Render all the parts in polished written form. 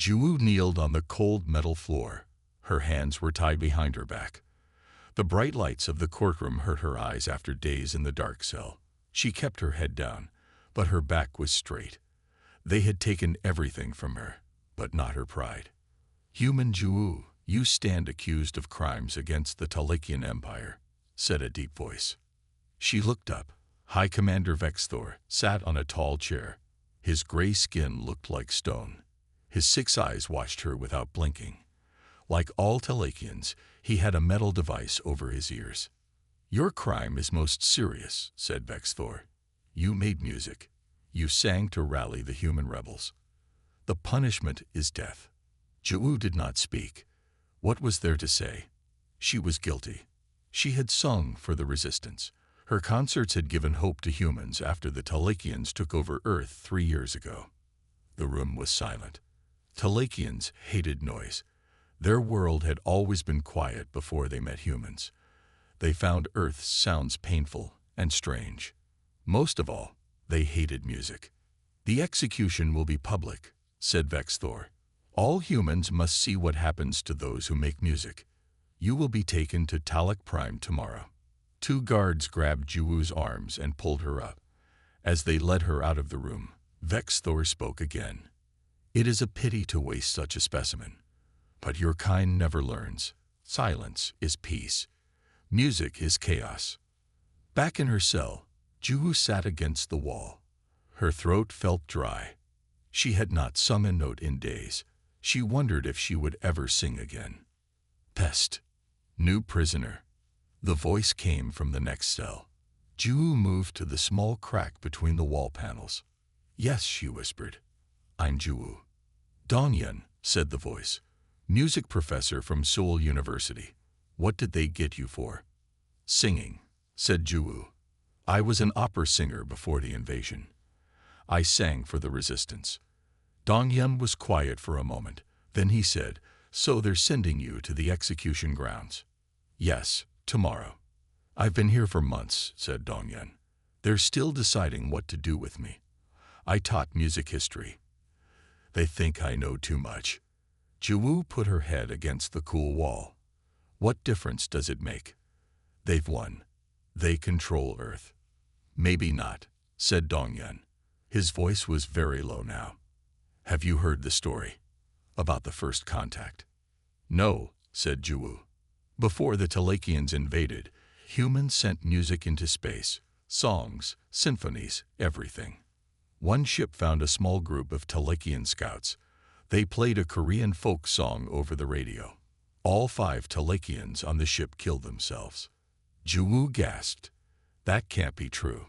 Ju kneeled on the cold metal floor. Her hands were tied behind her back. The bright lights of the courtroom hurt her eyes after days in the dark cell. She kept her head down, but her back was straight. They had taken everything from her, but not her pride. "Human Ju, you stand accused of crimes against the Talakian Empire," said a deep voice. She looked up. High Commander Vexthor sat on a tall chair. His gray skin looked like stone. His 6 eyes watched her without blinking. Like all Talakians, he had a metal device over his ears. "Your crime is most serious," said Vexthor. "You made music. You sang to rally the human rebels. The punishment is death." Ju did not speak. What was there to say? She was guilty. She had sung for the resistance. Her concerts had given hope to humans after the Talakians took over Earth 3 years ago. The room was silent. Talakians hated noise. Their world had always been quiet before they met humans. They found Earth's sounds painful and strange. Most of all, they hated music. "The execution will be public," said Vexthor. "All humans must see what happens to those who make music. You will be taken to Talak Prime tomorrow." 2 guards grabbed Juwu's arms and pulled her up. As they led her out of the room, Vexthor spoke again. "It is a pity to waste such a specimen. But your kind never learns. Silence is peace. Music is chaos." Back in her cell, Juwu sat against the wall. Her throat felt dry. She had not sung a note in days. She wondered if she would ever sing again. "Pest. New prisoner." The voice came from the next cell. Juwu moved to the small crack between the wall panels. "Yes," she whispered. "I'm Juwu." "Dongyan," said the voice. "Music professor from Seoul University. What did they get you for?" "Singing," said Juwu. "I was an opera singer before the invasion. I sang for the resistance." Dongyan was quiet for a moment. Then he said, "So they're sending you to the execution grounds?" "Yes, tomorrow." "I've been here for months," said Dongyan. "They're still deciding what to do with me. I taught music history. They think I know too much." Juwu put her head against the cool wall. "What difference does it make? They've won. They control Earth." "Maybe not," said Dongyan. His voice was very low now. "Have you heard the story about the first contact?" "No," said Juwu. "Before the Talakians invaded, humans sent music into space. Songs, symphonies, everything. One ship found a small group of Talakian scouts. They played a Korean folk song over the radio. All 5 Talakians on the ship killed themselves." Juwu gasped. "That can't be true."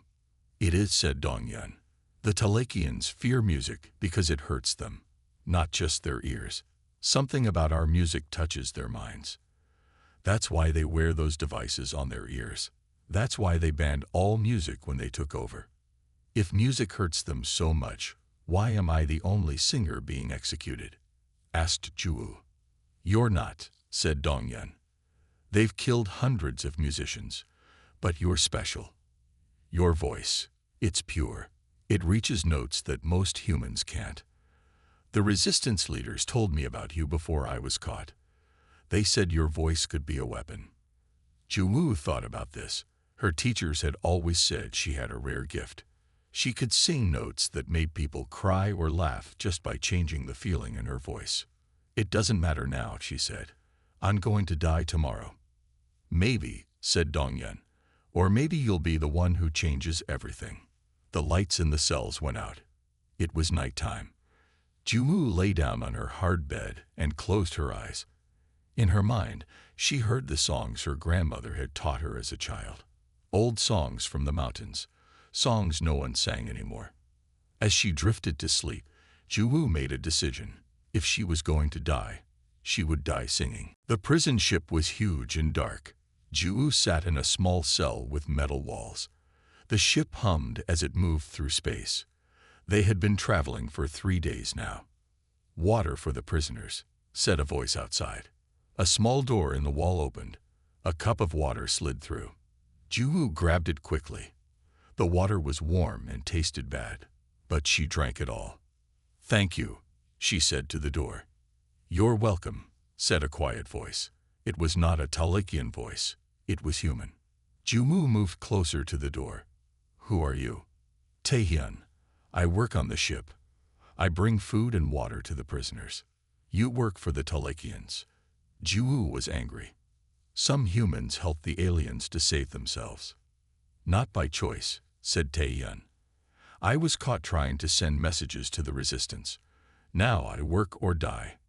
"It is," said Dongyan. "The Talakians fear music because it hurts them, not just their ears. Something about our music touches their minds. That's why they wear those devices on their ears. That's why they banned all music when they took over. If music hurts them so much, why am I the only singer being executed?" asked Juwu. "You're not," said Dongyan. "They've killed hundreds of musicians, but you're special. Your voice, it's pure. It reaches notes that most humans can't. The resistance leaders told me about you before I was caught. They said your voice could be a weapon." Juwu thought about this. Her teachers had always said she had a rare gift. She could sing notes that made people cry or laugh just by changing the feeling in her voice. "It doesn't matter now," she said. "I'm going to die tomorrow." "Maybe," said Dongyan. "Or maybe you'll be the one who changes everything." The lights in the cells went out. It was nighttime. Juwu lay down on her hard bed and closed her eyes. In her mind, she heard the songs her grandmother had taught her as a child. Old songs from the mountains. Songs no one sang anymore. As she drifted to sleep, Juwu made a decision. If she was going to die, she would die singing. The prison ship was huge and dark. Juwu sat in a small cell with metal walls. The ship hummed as it moved through space. They had been traveling for 3 days now. "Water for the prisoners," said a voice outside. A small door in the wall opened. A cup of water slid through. Juwu grabbed it quickly. The water was warm and tasted bad, but she drank it all. "Thank you," she said to the door. "You're welcome," said a quiet voice. It was not a Talikian voice. It was human. Jumu moved closer to the door. "Who are you?" "Taehyun. I work on the ship. I bring food and water to the prisoners." "You work for the Talikians." Jumu was angry. "Some humans help the aliens to save themselves." "Not by choice," said Taehyun. "I was caught trying to send messages to the resistance. Now I work or die."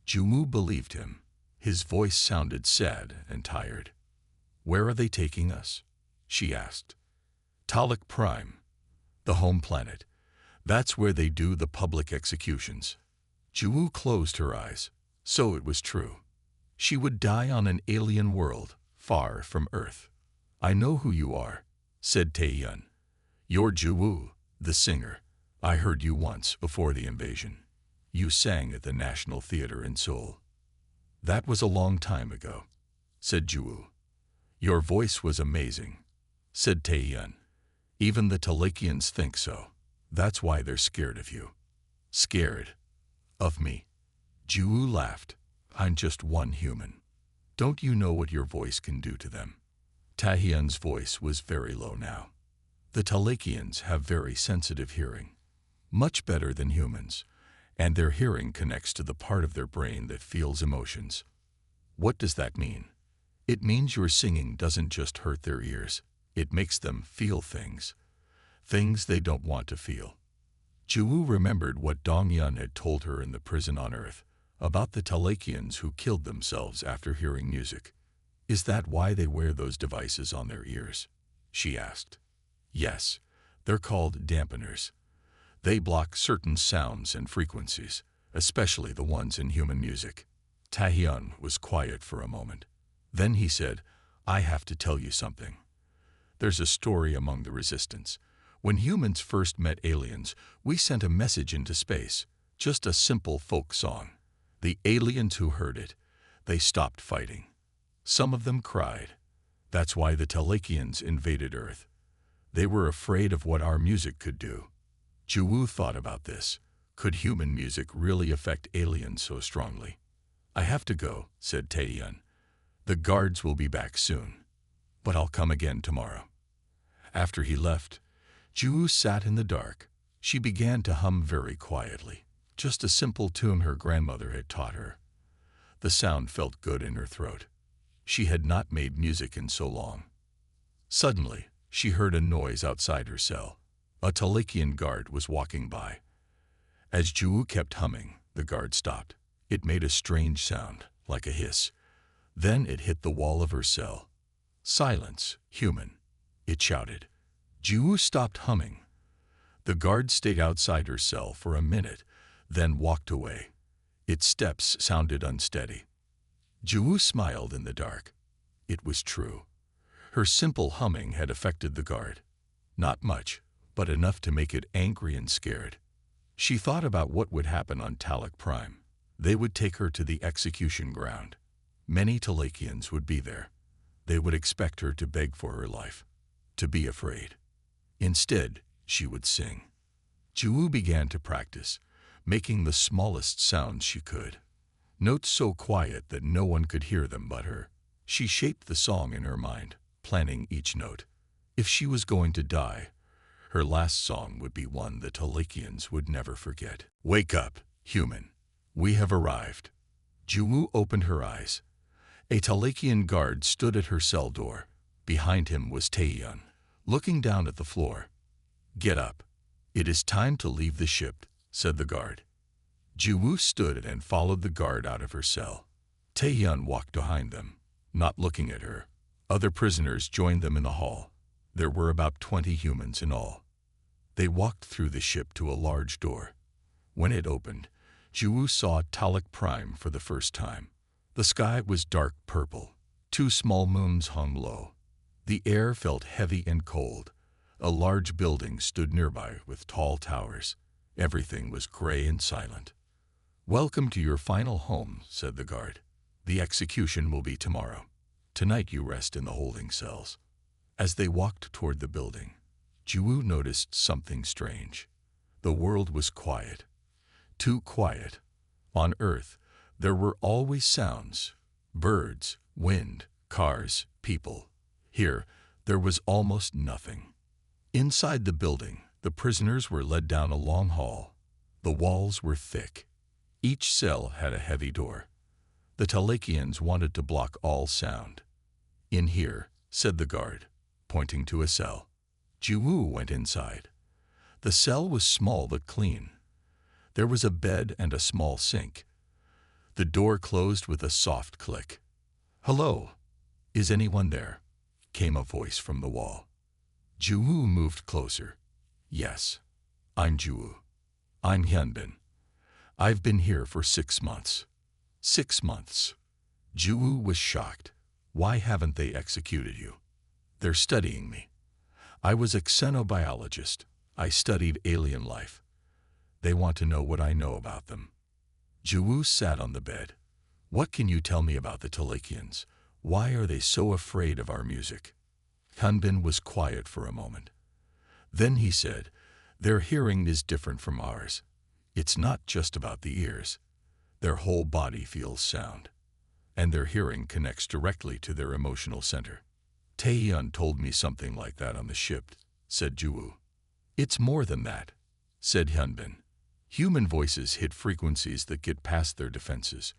Jumu believed him. His voice sounded sad and tired. "Where are they taking us?" she asked. "Talik Prime, the home planet. That's where they do the public executions." Jumu closed her eyes. So it was true. She would die on an alien world, far from Earth. "I know who you are," said Taehyun. "You're Juwu, the singer. I heard you once before the invasion. You sang at the National Theater in Seoul." "That was a long time ago," said Juwu. "Your voice was amazing," said Taehyun. "Even the Talikians think so. That's why they're scared of you." "Scared? Of me?" Juwu laughed. "I'm just one human. Don't you know what your voice can do to them?" Taehyun's voice was very low now. "The Talikians have very sensitive hearing, much better than humans, and their hearing connects to the part of their brain that feels emotions." "What does that mean?" "It means your singing doesn't just hurt their ears, it makes them feel things. Things they don't want to feel." Juwu remembered what Dong-yun had told her in the prison on Earth, about the Talikians who killed themselves after hearing music. "Is that why they wear those devices on their ears?" she asked. "Yes, they're called dampeners. They block certain sounds and frequencies, especially the ones in human music." Taehyun was quiet for a moment. Then he said, "I have to tell you something. There's a story among the resistance. When humans first met aliens, we sent a message into space, just a simple folk song. The aliens who heard it, they stopped fighting. Some of them cried. That's why the Talikians invaded Earth. They were afraid of what our music could do." Juwu thought about this. Could human music really affect aliens so strongly? "I have to go," said Taehyun. "The guards will be back soon, but I'll come again tomorrow." After he left, Juwu sat in the dark. She began to hum very quietly, just a simple tune her grandmother had taught her. The sound felt good in her throat. She had not made music in so long. Suddenly, she heard a noise outside her cell. A Talikian guard was walking by. As Juwu kept humming, the guard stopped. It made a strange sound, like a hiss. Then it hit the wall of her cell. "Silence, human," it shouted. Juwu stopped humming. The guard stayed outside her cell for a minute, then walked away. Its steps sounded unsteady. Juwu smiled in the dark. It was true. Her simple humming had affected the guard. Not much, but enough to make it angry and scared. She thought about what would happen on Talik Prime. They would take her to the execution ground. Many Talikians would be there. They would expect her to beg for her life, to be afraid. Instead, she would sing. Juwu began to practice, making the smallest sounds she could. Notes so quiet that no one could hear them but her. She shaped the song in her mind, planning each note. If she was going to die, her last song would be one the Talikians would never forget. "Wake up, human. We have arrived." Juwu opened her eyes. A Talikian guard stood at her cell door. Behind him was Taehyun, looking down at the floor. "Get up. It is time to leave the ship," said the guard. Juwu stood and followed the guard out of her cell. Taehyun walked behind them, not looking at her. Other prisoners joined them in the hall. There were about 20 humans in all. They walked through the ship to a large door. When it opened, Juwu saw Talik Prime for the first time. The sky was dark purple. 2 small moons hung low. The air felt heavy and cold. A large building stood nearby with tall towers. Everything was gray and silent. "Welcome to your final home," said the guard. "The execution will be tomorrow. Tonight you rest in the holding cells." As they walked toward the building, Juwu noticed something strange. The world was quiet. Too quiet. On Earth, there were always sounds. Birds, wind, cars, people. Here, there was almost nothing. Inside the building, the prisoners were led down a long hall. The walls were thick. Each cell had a heavy door. The Talakians wanted to block all sound. "In here," said the guard, pointing to a cell. Jiwoo went inside. The cell was small but clean. There was a bed and a small sink. The door closed with a soft click. "Hello, is anyone there?" came a voice from the wall. Jiwoo moved closer. "Yes, I'm Jiwoo. I'm Hyunbin. I've been here for 6 months." 6 months. Jiwoo was shocked. "Why haven't they executed you?" "They're studying me. I was a xenobiologist. I studied alien life. They want to know what I know about them." Jiwoo sat on the bed. "What can you tell me about the Talakians? Why are they so afraid of our music?" Hyunbin was quiet for a moment. Then he said, "Their hearing is different from ours. It's not just about the ears. Their whole body feels sound. And their hearing connects directly to their emotional center." "Taehyun told me something like that on the ship," said Jiwoo. "It's more than that," said Hyunbin. "Human voices hit frequencies that get past their defenses.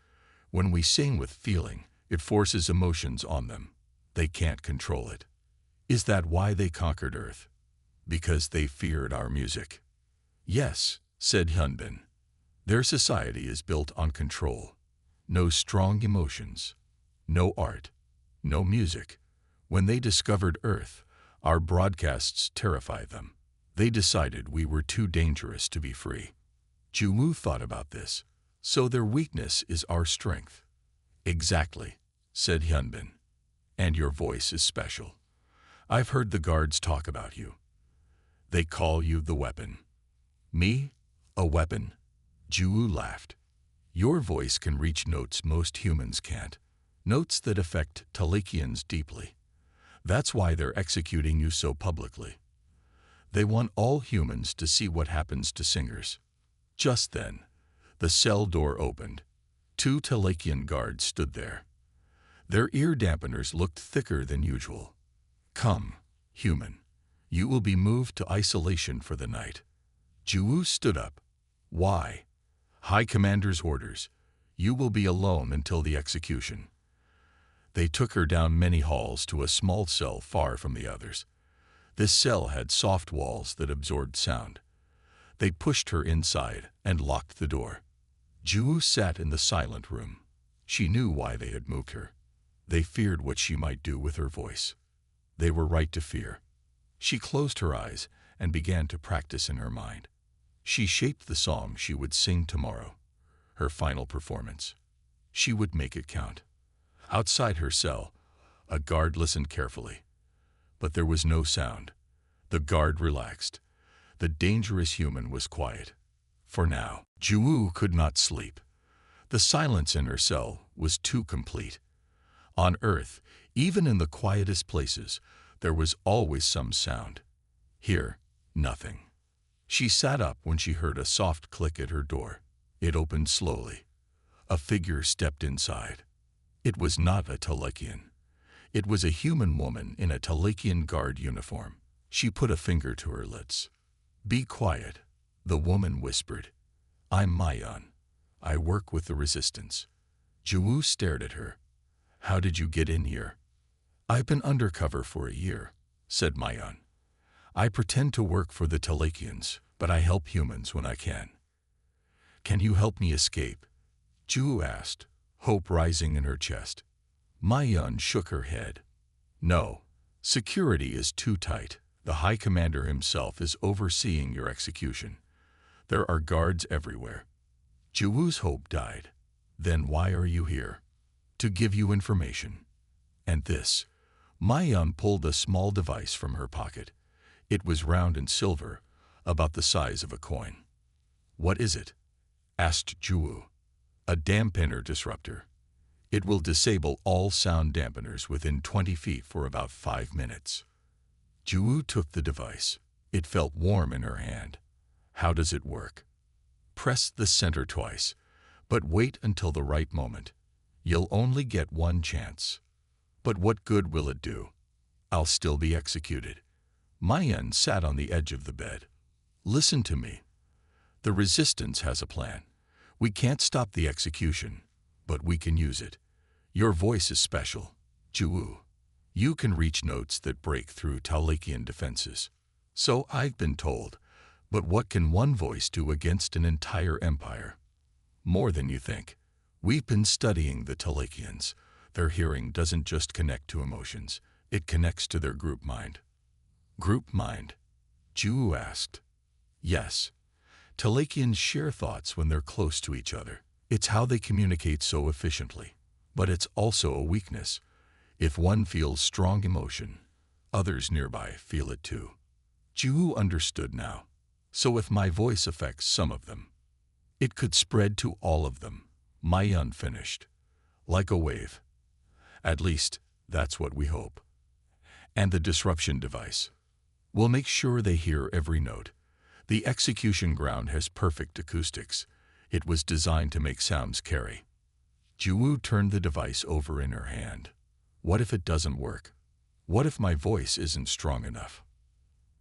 When we sing with feeling, it forces emotions on them. They can't control it." "Is that why they conquered Earth? Because they feared our music?" "Yes," said Hyunbin. "Their society is built on control. No strong emotions. No art. No music. When they discovered Earth, our broadcasts terrified them. They decided we were too dangerous to be free." Jiwoo thought about this. "So their weakness is our strength." "Exactly," said Hyunbin. "And your voice is special. I've heard the guards talk about you. They call you the weapon." "Me? A weapon?" Jiwoo laughed. "Your voice can reach notes most humans can't. Notes that affect Talakians deeply. That's why they're executing you so publicly. They want all humans to see what happens to singers." Just then, the cell door opened. 2 Talakian guards stood there. Their ear dampeners looked thicker than usual. "Come, human. You will be moved to isolation for the night." Jiwoo stood up. "Why?" "High Commander's orders. You will be alone until the execution." They took her down many halls to a small cell far from the others. This cell had soft walls that absorbed sound. They pushed her inside and locked the door. Jiwoo sat in the silent room. She knew why they had moved her. They feared what she might do with her voice. They were right to fear. She closed her eyes and began to practice in her mind. She shaped the song she would sing tomorrow, her final performance. She would make it count. Outside her cell, a guard listened carefully. But there was no sound. The guard relaxed. The dangerous human was quiet. For now, Jiwoo could not sleep. The silence in her cell was too complete. On Earth, even in the quietest places, there was always some sound. Here, nothing. She sat up when she heard a soft click at her door. It opened slowly. A figure stepped inside. It was not a Talakian. It was a human woman in a Talakian guard uniform. She put a finger to her lips. "Be quiet," the woman whispered. "I'm Mayan. I work with the resistance." Jiwoo stared at her. "How did you get in here?" "I've been undercover for a year," said Mayan. "I pretend to work for the Talakians, but I help humans when I can." "Can you help me escape?" Jiwoo asked, hope rising in her chest. Mayan shook her head. "No, security is too tight. The High Commander himself is overseeing your execution. There are guards everywhere." Jiwoo's hope died. "Then why are you here?" "To give you information." "And this?" Mayan pulled a small device from her pocket. It was round and silver, about the size of a coin. "What is it?" asked Jiwoo. "A dampener disruptor. It will disable all sound dampeners within 20 feet for about 5 minutes." Jiwoo took the device. It felt warm in her hand. "How does it work?" press the center twice, but wait until the right moment. You'll only get one chance. But what good will it do? I'll still be executed. Mayan sat on the edge of the bed. Listen to me. The resistance has a plan. We can't stop the execution, but we can use it. Your voice is special, Juwu. You can reach notes that break through Talakian defenses. So I've been told. But what can one voice do against an entire empire? More than you think. We've been studying the Talakians. Their hearing doesn't just connect to emotions. It connects to their group mind. Group mind? Juwu asked. Yes. Talakians share thoughts when they're close to each other. It's how they communicate so efficiently. But it's also a weakness. If one feels strong emotion, others nearby feel it too. Juwu understood now. So if my voice affects some of them, it could spread to all of them. Mayan finished. Like a wave. At least, that's what we hope. And the disruption device. We'll make sure they hear every note. The execution ground has perfect acoustics. It was designed to make sounds carry. Juwu turned the device over in her hand. What if it doesn't work? What if my voice isn't strong enough?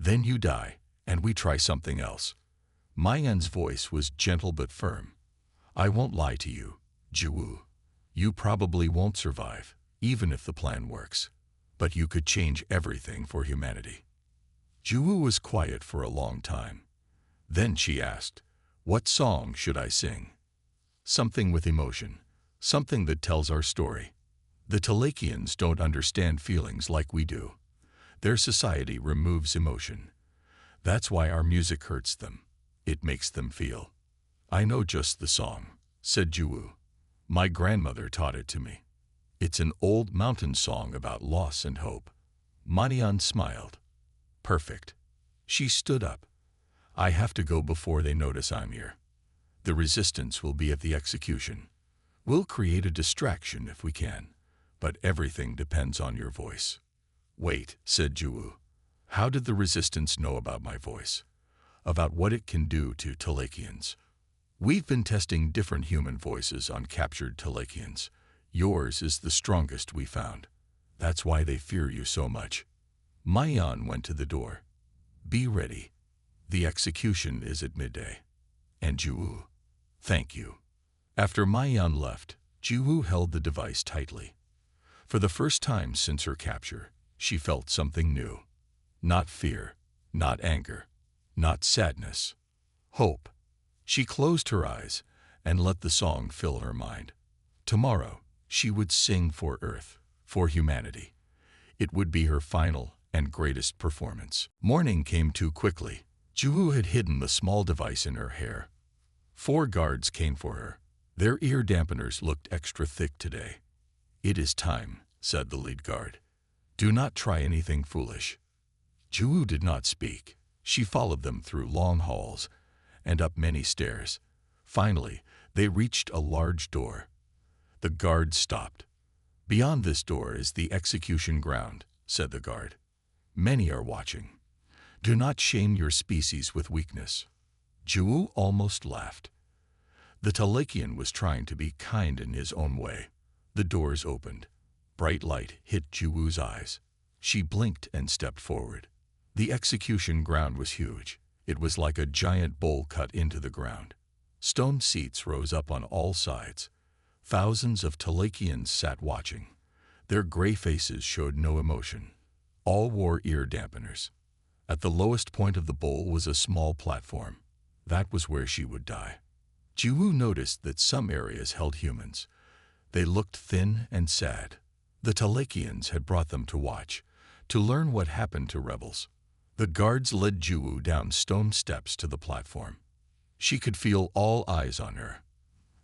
Then you die, and we try something else. Mayan's voice was gentle but firm. I won't lie to you, Juwu. You probably won't survive, even if the plan works. But you could change everything for humanity. Juwu was quiet for a long time. Then she asked, what song should I sing? Something with emotion, something that tells our story. The Talakians don't understand feelings like we do. Their society removes emotion. That's why our music hurts them. It makes them feel. I know just the song, said Juwu. My grandmother taught it to me. It's an old mountain song about loss and hope. Mayan smiled. Perfect. She stood up. I have to go before they notice I'm here. The resistance will be at the execution. We'll create a distraction if we can, but everything depends on your voice. Wait, said Juwu. How did the resistance know about my voice? About what it can do to Talakians? We've been testing different human voices on captured Talakians. Yours is the strongest we found. That's why they fear you so much. Mayan went to the door. Be ready. The execution is at midday. And Juwu, thank you. After Mayan left, Juwu held the device tightly. For the first time since her capture, she felt something new. Not fear, not anger, not sadness. Hope. She closed her eyes and let the song fill her mind. Tomorrow, she would sing for Earth, for humanity. It would be her final and greatest performance. Morning came too quickly. Juwu had hidden the small device in her hair. 4 guards came for her. Their ear dampeners looked extra thick today. It is time, said the lead guard. Do not try anything foolish. Juwu did not speak. She followed them through long halls and up many stairs. Finally, they reached a large door. The guard stopped. Beyond this door is the execution ground, said the guard. Many are watching. Do not shame your species with weakness. Juwu almost laughed. The Talakian was trying to be kind in his own way. The doors opened. Bright light hit Juwu's eyes. She blinked and stepped forward. The execution ground was huge. It was like a giant bowl cut into the ground. Stone seats rose up on all sides. Thousands of Talakians sat watching. Their gray faces showed no emotion. All wore ear dampeners. At the lowest point of the bowl was a small platform. That was where she would die. Juwu noticed that some areas held humans. They looked thin and sad. The Talakians had brought them to watch, to learn what happened to rebels. The guards led Juwu down stone steps to the platform. She could feel all eyes on her.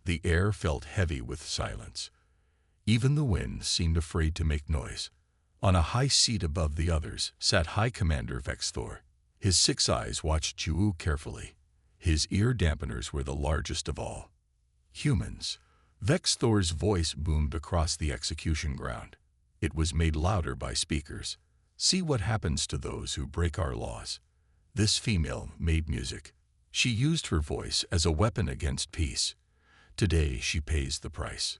The air felt heavy with silence. Even the wind seemed afraid to make noise. On a high seat above the others sat High Commander Vexthor. His 6 eyes watched Juwu carefully. His ear dampeners were the largest of all. Humans. Vexthor's voice boomed across the execution ground. It was made louder by speakers. See what happens to those who break our laws. This female made music. She used her voice as a weapon against peace. Today she pays the price.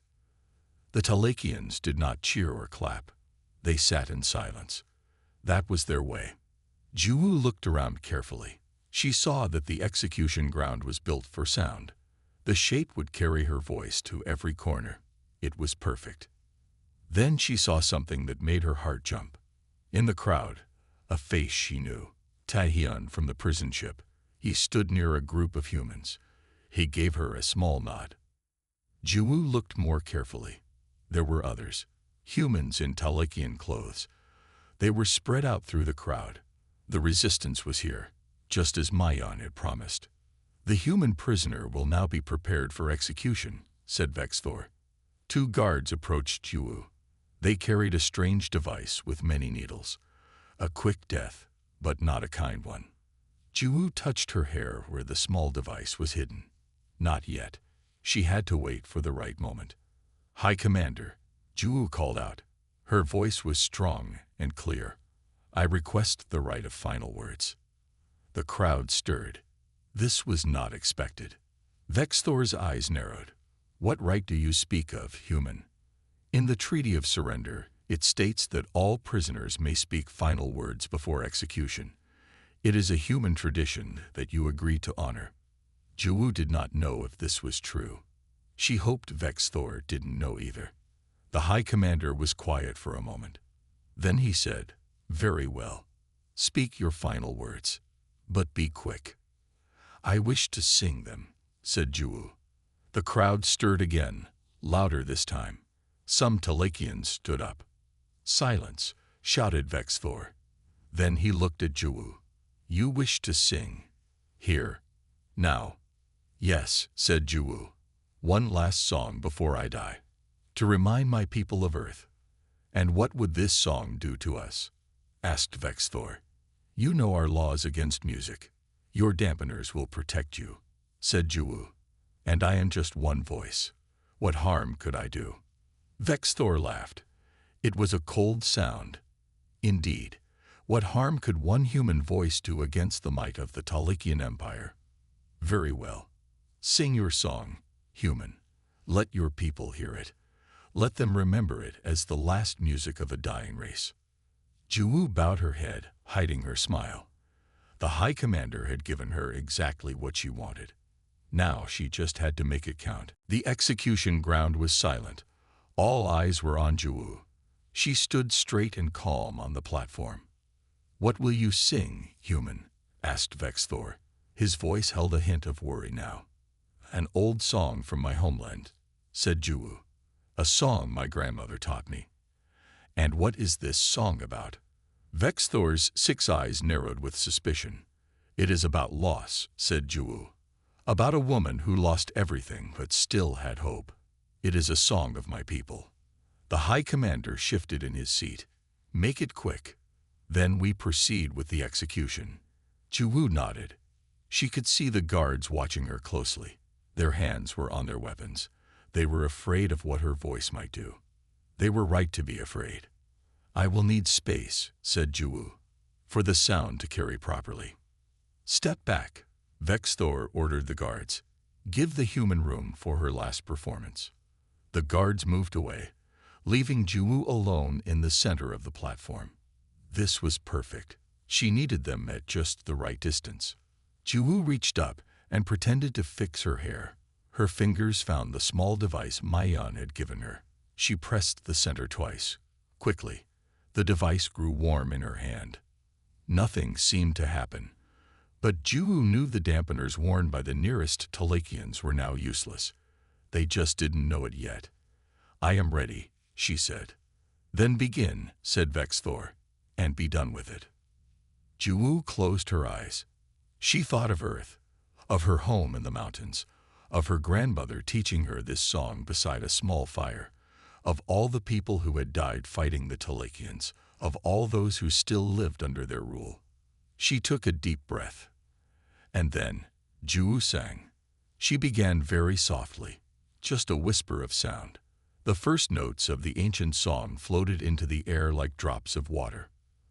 The Talakians did not cheer or clap. They sat in silence. That was their way. Juwu looked around carefully. She saw that the execution ground was built for sound. The shape would carry her voice to every corner. It was perfect. Then she saw something that made her heart jump. In the crowd, a face she knew. Taehyun from the prison ship. He stood near a group of humans. He gave her a small nod. Juwu looked more carefully. There were others, humans in Talakian clothes. They were spread out through the crowd. The resistance was here, just as Mayan had promised. The human prisoner will now be prepared for execution, said Vexthor. 2 guards approached Juwu. They carried a strange device with many needles. A quick death, but not a kind one. Juwu touched her hair where the small device was hidden. Not yet. She had to wait for the right moment. High Commander, Juwu called out. Her voice was strong and clear. I request the right of final words. The crowd stirred. This was not expected. Vexthor's eyes narrowed. What right do you speak of, human? In the Treaty of Surrender, it states that all prisoners may speak final words before execution. It is a human tradition that you agree to honor. Juwu did not know if this was true. She hoped Vexthor didn't know either. The High Commander was quiet for a moment. Then he said, Very well. Speak your final words, but be quick. I wish to sing them, said Juwu. The crowd stirred again, louder this time. Some Talakians stood up. Silence, shouted Vexthor. Then he looked at Juwu. You wish to sing. Here. Now. Yes, said Juwu. One last song before I die. To remind my people of Earth. And what would this song do to us? Asked Vexthor. You know our laws against music. Your dampeners will protect you, said Juwu. And I am just one voice. What harm could I do? Vexthor laughed. It was a cold sound. Indeed, what harm could one human voice do against the might of the Talakian Empire? Very well. Sing your song, human. Let your people hear it. Let them remember it as the last music of a dying race. Juwu bowed her head, hiding her smile. The High Commander had given her exactly what she wanted. Now she just had to make it count. The execution ground was silent. All eyes were on Juwu. She stood straight and calm on the platform. What will you sing, human? Asked Vexthor. His voice held a hint of worry now. An old song from my homeland, said Juwu. A song my grandmother taught me. And what is this song about? Vexthor's 6 eyes narrowed with suspicion. It is about loss, said Juwu. About a woman who lost everything but still had hope. It is a song of my people. The High Commander shifted in his seat. Make it quick. Then we proceed with the execution. Juwu nodded. She could see the guards watching her closely. Their hands were on their weapons. They were afraid of what her voice might do. They were right to be afraid. I will need space, said Juwu, for the sound to carry properly. Step back, Vexthor ordered the guards. Give the human room for her last performance. The guards moved away, leaving Juwu alone in the center of the platform. This was perfect. She needed them at just the right distance. Juwu reached up and pretended to fix her hair. Her fingers found the small device Mayan had given her. She pressed the center twice. Quickly, the device grew warm in her hand. Nothing seemed to happen. But Juwu knew the dampeners worn by the nearest Talakians were now useless. They just didn't know it yet. I am ready, she said. Then begin, said Vexthor, and be done with it. Juwu closed her eyes. She thought of Earth, of her home in the mountains, of her grandmother teaching her this song beside a small fire, of all the people who had died fighting the Talakians, of all those who still lived under their rule. She took a deep breath. And then, Juwu sang. She began very softly, just a whisper of sound. The first notes of the ancient song floated into the air like drops of water.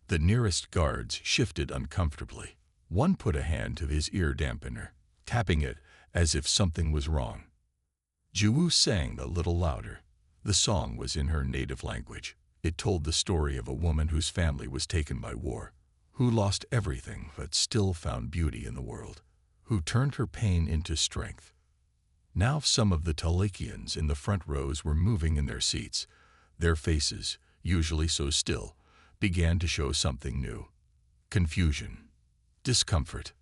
The nearest guards shifted uncomfortably. One put a hand to his ear dampener. tapping it as if something was wrong. Juwu sang a little louder. The song was in her native language. It told the story of a woman whose family was taken by war, who lost everything but still found beauty in the world, who turned her pain into strength. Now some of the Talakians in the front rows were moving in their seats. Their faces, usually so still, began to show something new. Confusion. Discomfort.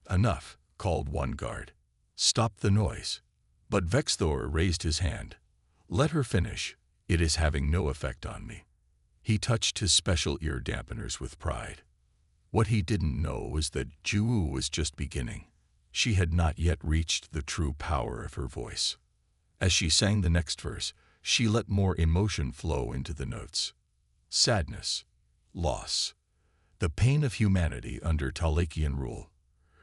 "Enough," called one guard. "Stop the noise." But Vexthor raised his hand. "Let her finish. It is having no effect on me." He touched his special ear dampeners with pride. What he didn't know was that Juwu was just beginning. She had not yet reached the true power of her voice. As she sang the next verse, she let more emotion flow into the notes. Sadness, loss, the pain of humanity under Talakian rule.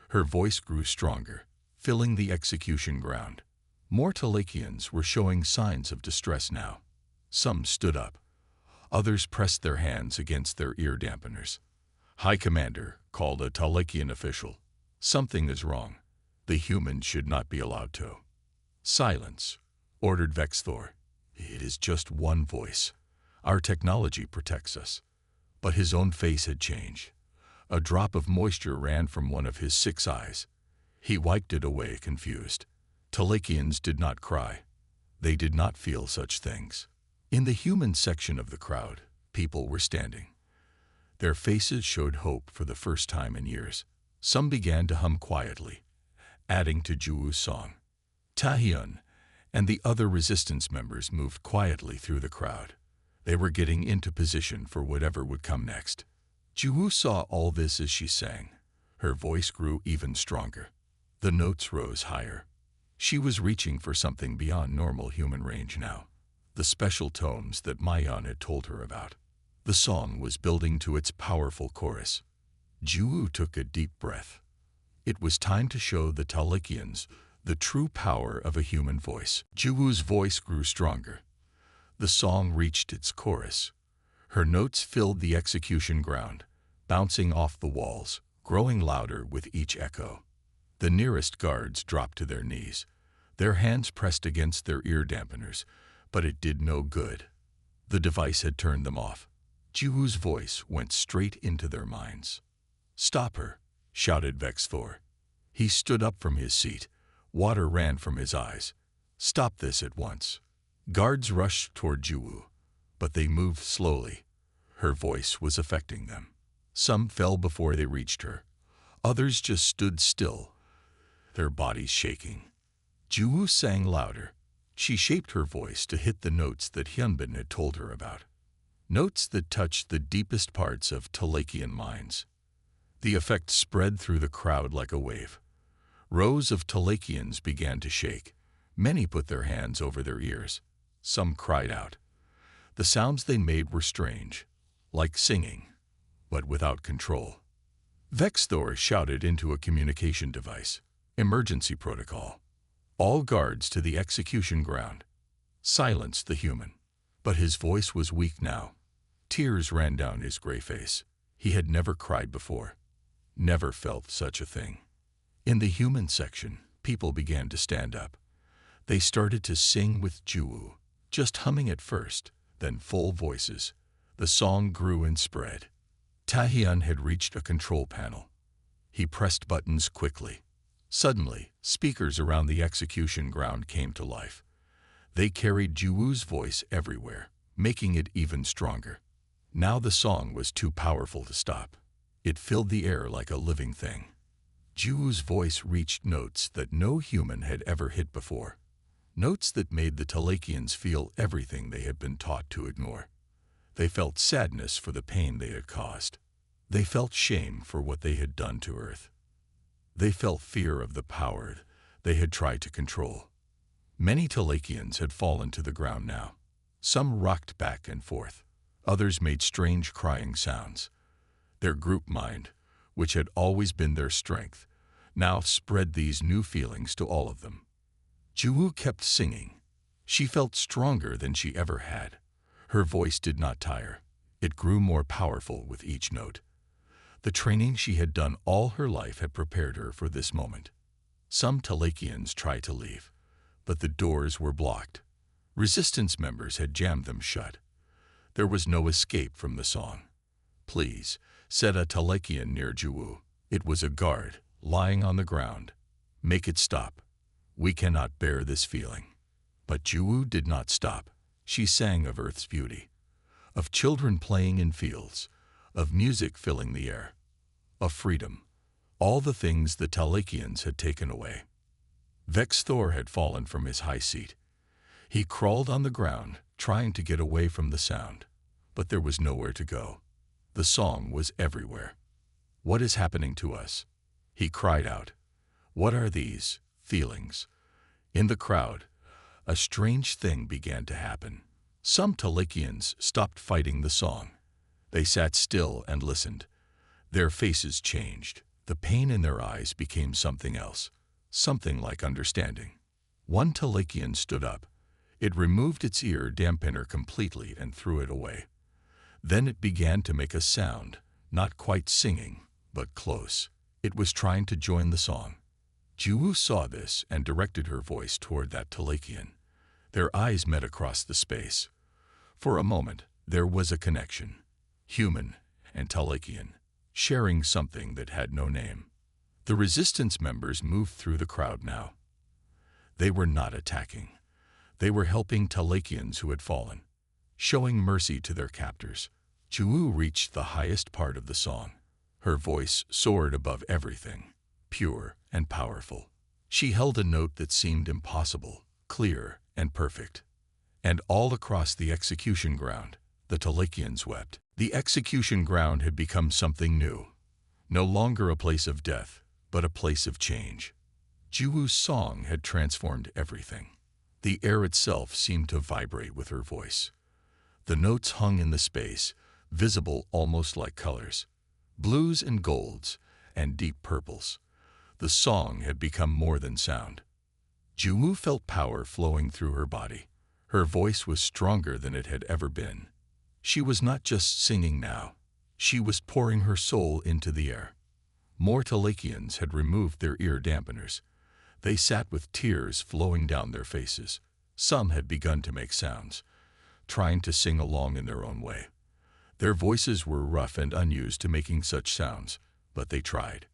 Her voice grew stronger, filling the execution ground. More Talakians were showing signs of distress now. Some stood up. Others pressed their hands against their ear dampeners. "High Commander," called a Talakian official. "Something is wrong. The humans should not be allowed to." "Silence," ordered Vexthor. "It is just one voice. Our technology protects us." But his own face had changed. A drop of moisture ran from one of his 6 eyes. He wiped it away, confused. Talakians did not cry. They did not feel such things. In the human section of the crowd, people were standing. Their faces showed hope for the first time in years. Some began to hum quietly, adding to Juwu's song. Tahyun and the other resistance members moved quietly through the crowd. They were getting into position for whatever would come next. Juwu saw all this as she sang. Her voice grew even stronger. The notes rose higher. She was reaching for something beyond normal human range now. The special tones that Mayan had told her about. The song was building to its powerful chorus. Juwu took a deep breath. It was time to show the Talakians the true power of a human voice. Juwu's voice grew stronger. The song reached its chorus. Her notes filled the execution ground, bouncing off the walls, growing louder with each echo. The nearest guards dropped to their knees. Their hands pressed against their ear dampeners, but it did no good. The device had turned them off. Juwu's voice went straight into their minds. "Stop her," shouted Vexthor. He stood up from his seat. Water ran from his eyes. "Stop this at once." Guards rushed toward Juwu, but they moved slowly. Her voice was affecting them. Some fell before they reached her. Others just stood still, their bodies shaking. Juwu sang louder. She shaped her voice to hit the notes that Hyunbin had told her about. Notes that touched the deepest parts of Talakian minds. The effect spread through the crowd like a wave. Rows of Talakians began to shake. Many put their hands over their ears. Some cried out. The sounds they made were strange, like singing, but without control. Vexthor shouted into a communication device. "Emergency protocol. All guards to the execution ground." Silence the human. But his voice was weak now. Tears ran down his gray face. He had never cried before. Never felt such a thing. In the human section, people began to stand up. They started to sing with Juwu, just humming at first, then full voices. The song grew and spread. Tahyun had reached a control panel. He pressed buttons quickly. Suddenly, speakers around the execution ground came to life. They carried Juwu's voice everywhere, making it even stronger. Now the song was too powerful to stop. It filled the air like a living thing. Juwu's voice reached notes that no human had ever hit before. Notes that made the Talakians feel everything they had been taught to ignore. They felt sadness for the pain they had caused. They felt shame for what they had done to Earth. They felt fear of the power they had tried to control. Many Talakians had fallen to the ground now. Some rocked back and forth. Others made strange crying sounds. Their group mind, which had always been their strength, now spread these new feelings to all of them. Juwu kept singing. She felt stronger than she ever had. Her voice did not tire. It grew more powerful with each note. The training she had done all her life had prepared her for this moment. Some Talakians tried to leave, but the doors were blocked. Resistance members had jammed them shut. There was no escape from the song. "Please," said a Talakian near Juwu. It was a guard, lying on the ground. "Make it stop. We cannot bear this feeling." But Juwu did not stop. She sang of Earth's beauty, of children playing in fields, of music filling the air, of freedom, all the things the Talakians had taken away. Vex Thor had fallen from his high seat. He crawled on the ground, trying to get away from the sound, but there was nowhere to go. The song was everywhere. "What is happening to us?" he cried out. "What are these feelings?" In the crowd, a strange thing began to happen. Some Talakians stopped fighting the song. They sat still and listened. Their faces changed. The pain in their eyes became something else, something like understanding. One Talakian stood up. It removed its ear dampener completely and threw it away. Then it began to make a sound, not quite singing, but close. It was trying to join the song. Juwu saw this and directed her voice toward that Talakian. Their eyes met across the space. For a moment, there was a connection. Human and Talakian, sharing something that had no name. The resistance members moved through the crowd now. They were not attacking. They were helping Talakians who had fallen, showing mercy to their captors. Juwu reached the highest part of the song. Her voice soared above everything, pure and powerful. She held a note that seemed impossible, clear and perfect. And all across the execution ground, the Talakians wept. The execution ground had become something new. No longer a place of death, but a place of change. Juwu's song had transformed everything. The air itself seemed to vibrate with her voice. The notes hung in the space, visible almost like colors. Blues and golds, and deep purples. The song had become more than sound. Juwu felt power flowing through her body. Her voice was stronger than it had ever been. She was not just singing now. She was pouring her soul into the air. More Talakians had removed their ear dampeners. They sat with tears flowing down their faces. Some had begun to make sounds, trying to sing along in their own way. Their voices were rough and unused to making such sounds, but they tried.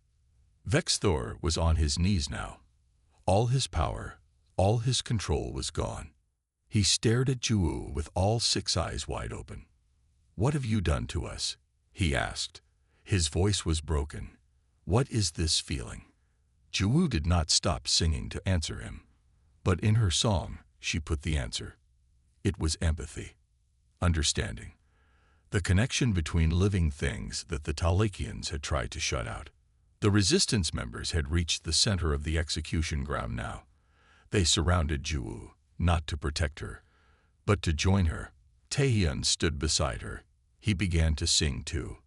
Vex Thor was on his knees now. All his power, all his control was gone. He stared at Juwu with all 6 eyes wide open. "What have you done to us?" he asked. His voice was broken. "What is this feeling?" Juwu did not stop singing to answer him. But in her song, she put the answer. It was empathy, understanding, the connection between living things that the Talakians had tried to shut out. The resistance members had reached the center of the execution ground now. They surrounded Juwu, not to protect her, but to join her. Taehyun stood beside her. He began to sing too.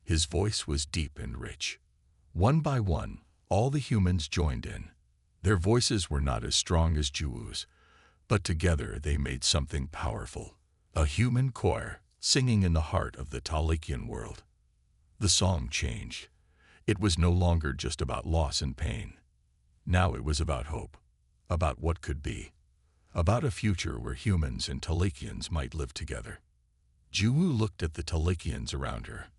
His voice was deep and rich. One by one, all the humans joined in. Their voices were not as strong as Juwu's, but together they made something powerful. A human choir singing in the heart of the Talakian world. The song changed. It was no longer just about loss and pain. Now it was about hope, about what could be, about a future where humans and Talakians might live together. Juwu looked at the Talakians around her.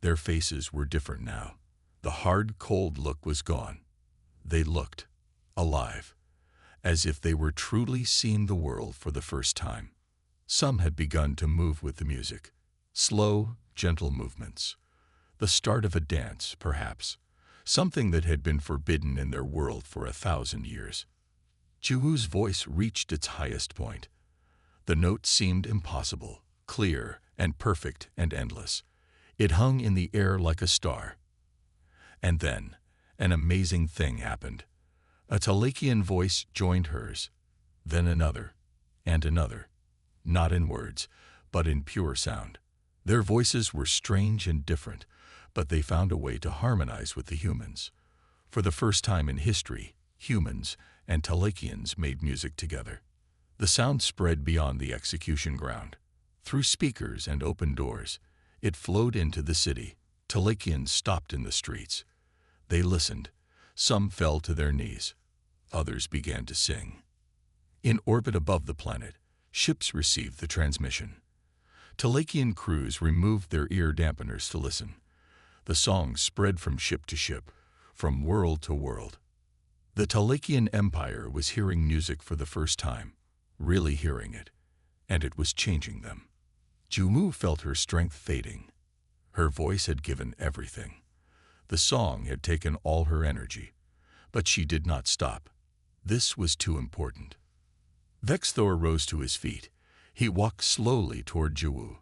Their faces were different now. The hard, cold look was gone. They looked alive, as if they were truly seeing the world for the first time. Some had begun to move with the music. Slow, gentle movements. The start of a dance, perhaps. Something that had been forbidden in their world for 1,000 years. Juwu's voice reached its highest point. The note seemed impossible, clear and perfect and endless. It hung in the air like a star. And then, an amazing thing happened. A Talakian voice joined hers, then another, and another. Not in words, but in pure sound. Their voices were strange and different, but they found a way to harmonize with the humans. For the first time in history, humans and Talakians made music together. The sound spread beyond the execution ground. Through speakers and open doors, it flowed into the city. Talakians stopped in the streets. They listened. Some fell to their knees. others began to sing. In orbit above the planet, ships received the transmission. Talakian crews removed their ear dampeners to listen. The song spread from ship to ship, from world to world. The Talakian Empire was hearing music for the first time, really hearing it, and it was changing them. Jumu felt her strength fading. Her voice had given everything. The song had taken all her energy, but she did not stop. This was too important. Vexthor rose to his feet. He walked slowly toward Juwu.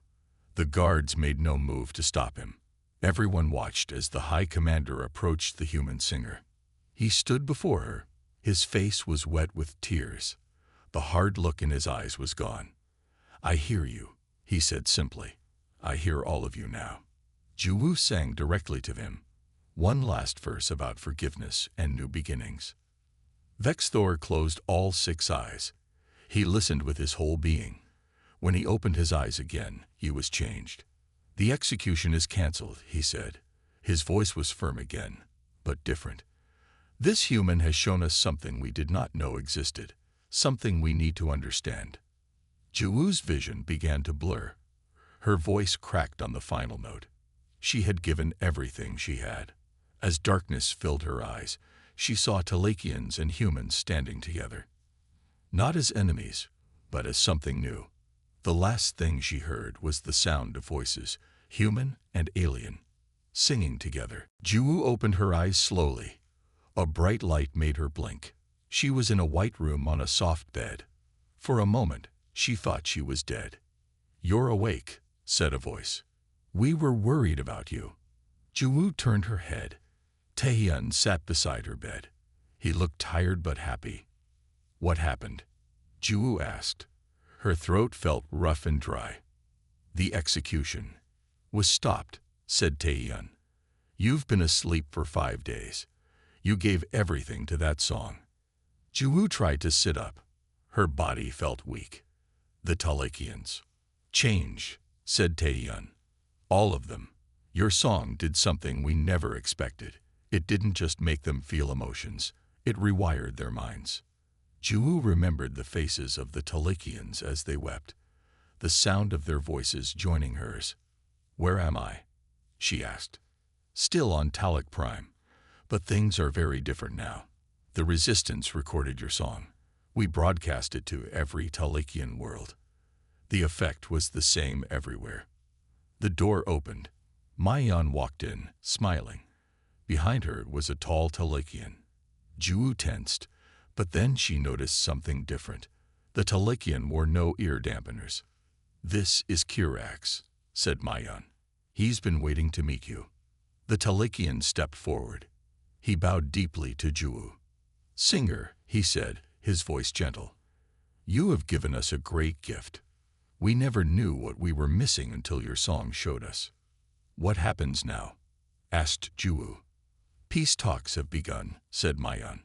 The guards made no move to stop him. Everyone watched as the High Commander approached the human singer. He stood before her. His face was wet with tears. The hard look in his eyes was gone. "I hear you," he said simply. "I hear all of you now." Juwu sang directly to him, one last verse about forgiveness and new beginnings. Vexthor closed all 6 eyes. He listened with his whole being. When he opened his eyes again, he was changed. "The execution is cancelled," he said. His voice was firm again, but different. "This human has shown us something we did not know existed, something we need to understand." Juwu's vision began to blur. Her voice cracked on the final note. She had given everything she had. As darkness filled her eyes, she saw Talakians and humans standing together. Not as enemies, but as something new. The last thing she heard was the sound of voices, human and alien, singing together. Juwu opened her eyes slowly. A bright light made her blink. She was in a white room on a soft bed. For a moment, she thought she was dead. "You're awake," said a voice. "We were worried about you." Juwu turned her head. Taehyun sat beside her bed. He looked tired but happy. "What happened?" Juwu asked. Her throat felt rough and dry. "The execution was stopped," said Taehyun. "You've been asleep for 5 days. You gave everything to that song." Juwu tried to sit up. Her body felt weak. "The Talakians." "Change," said Taehyun. "All of them. Your song did something we never expected. It didn't just make them feel emotions. It rewired their minds." Juwu remembered the faces of the Talakians as they wept, the sound of their voices joining hers. "Where am I?" she asked. "Still on Talak Prime, but things are very different now. The Resistance recorded your song. We broadcast it to every Talakian world. The effect was the same everywhere." The door opened. Mayan walked in, smiling. Behind her was a tall Talakian. Juwu tensed, but then she noticed something different. The Talakian wore no ear dampeners. "This is Kirax," said Mayan. "He's been waiting to meet you." The Talakian stepped forward. He bowed deeply to Juwu. "Singer," he said, his voice gentle, "you have given us a great gift. We never knew what we were missing until your song showed us." "What happens now?" asked Juwu. "Peace talks have begun," said Mayan.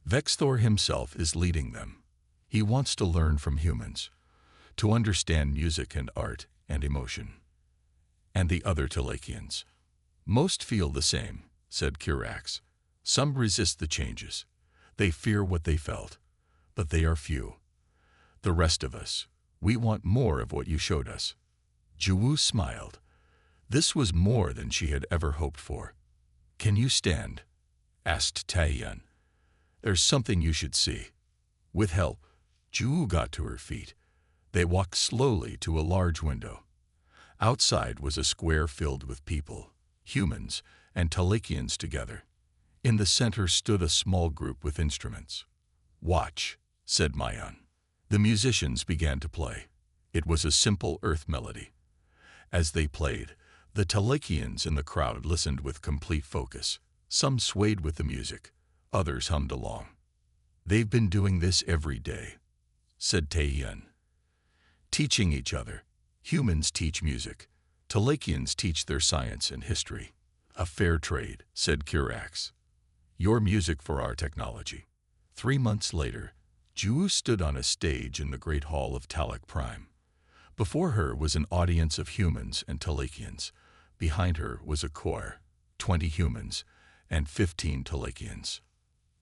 "Vexthor himself is leading them. He wants to learn from humans, to understand music and art and emotion." "And the other Talakians?" "Most feel the same," said Kirax. "Some resist the changes. They fear what they felt, but they are few. The rest of us, we want more of what you showed us." Juwu smiled. This was more than she had ever hoped for. "Can you stand?" asked Taehyun. "There's something you should see." With help, Juwu got to her feet. They walked slowly to a large window. Outside was a square filled with people, humans and Talakians together. In the center stood a small group with instruments. "Watch," said Mayan. The musicians began to play. It was a simple earth melody. As they played, the Talakians in the crowd listened with complete focus. Some swayed with the music, others hummed along. "They've been doing this every day," said Taehyun. "Teaching each other. Humans teach music. Talakians teach their science and history. A fair trade," said Kirax. "Your music for our technology." 3 months later, Juwu stood on a stage in the Great Hall of Talak Prime. Before her was an audience of humans and Talakians. Behind her was a choir, 20 humans and 15 Talakians.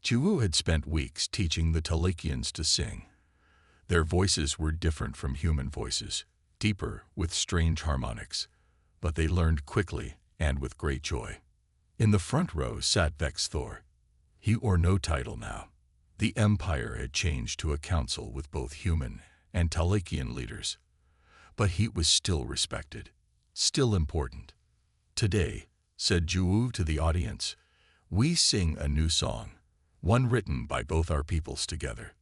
Juwu had spent weeks teaching the Talakians to sing. Their voices were different from human voices, deeper with strange harmonics, but they learned quickly and with great joy. In the front row sat Vex Thor. He wore no title now. The empire had changed to a council with both human and Talakian leaders. But he was still respected, still important. "Today," said Juwu to the audience, "we sing a new song, one written by both our peoples together.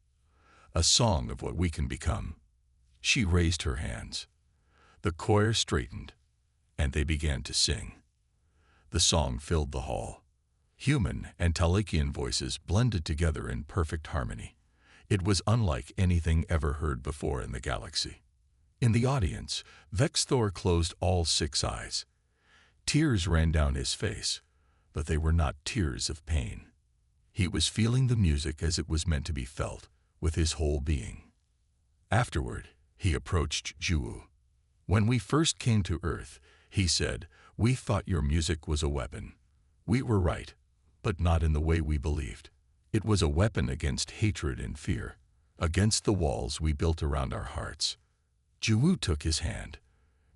A song of what we can become." She raised her hands. The choir straightened, and they began to sing. The song filled the hall. Human and Talakian voices blended together in perfect harmony. It was unlike anything ever heard before in the galaxy. In the audience, Vex Thor closed all 6 eyes. Tears ran down his face, but they were not tears of pain. He was feeling the music as it was meant to be felt, with his whole being. Afterward, he approached Juwu. "When we first came to Earth," he said, "we thought your music was a weapon. We were right, but not in the way we believed. It was a weapon against hatred and fear, against the walls we built around our hearts." Juwu took his hand.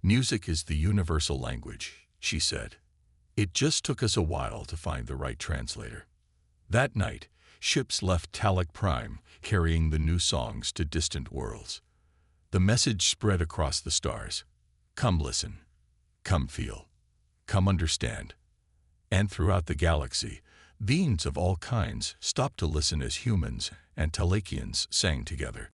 "Music is the universal language," she said. "It just took us a while to find the right translator." That night, ships left Talak Prime, carrying the new songs to distant worlds. The message spread across the stars. Come listen. Come feel. Come understand. And throughout the galaxy, beings of all kinds stopped to listen as humans and Talakians sang together.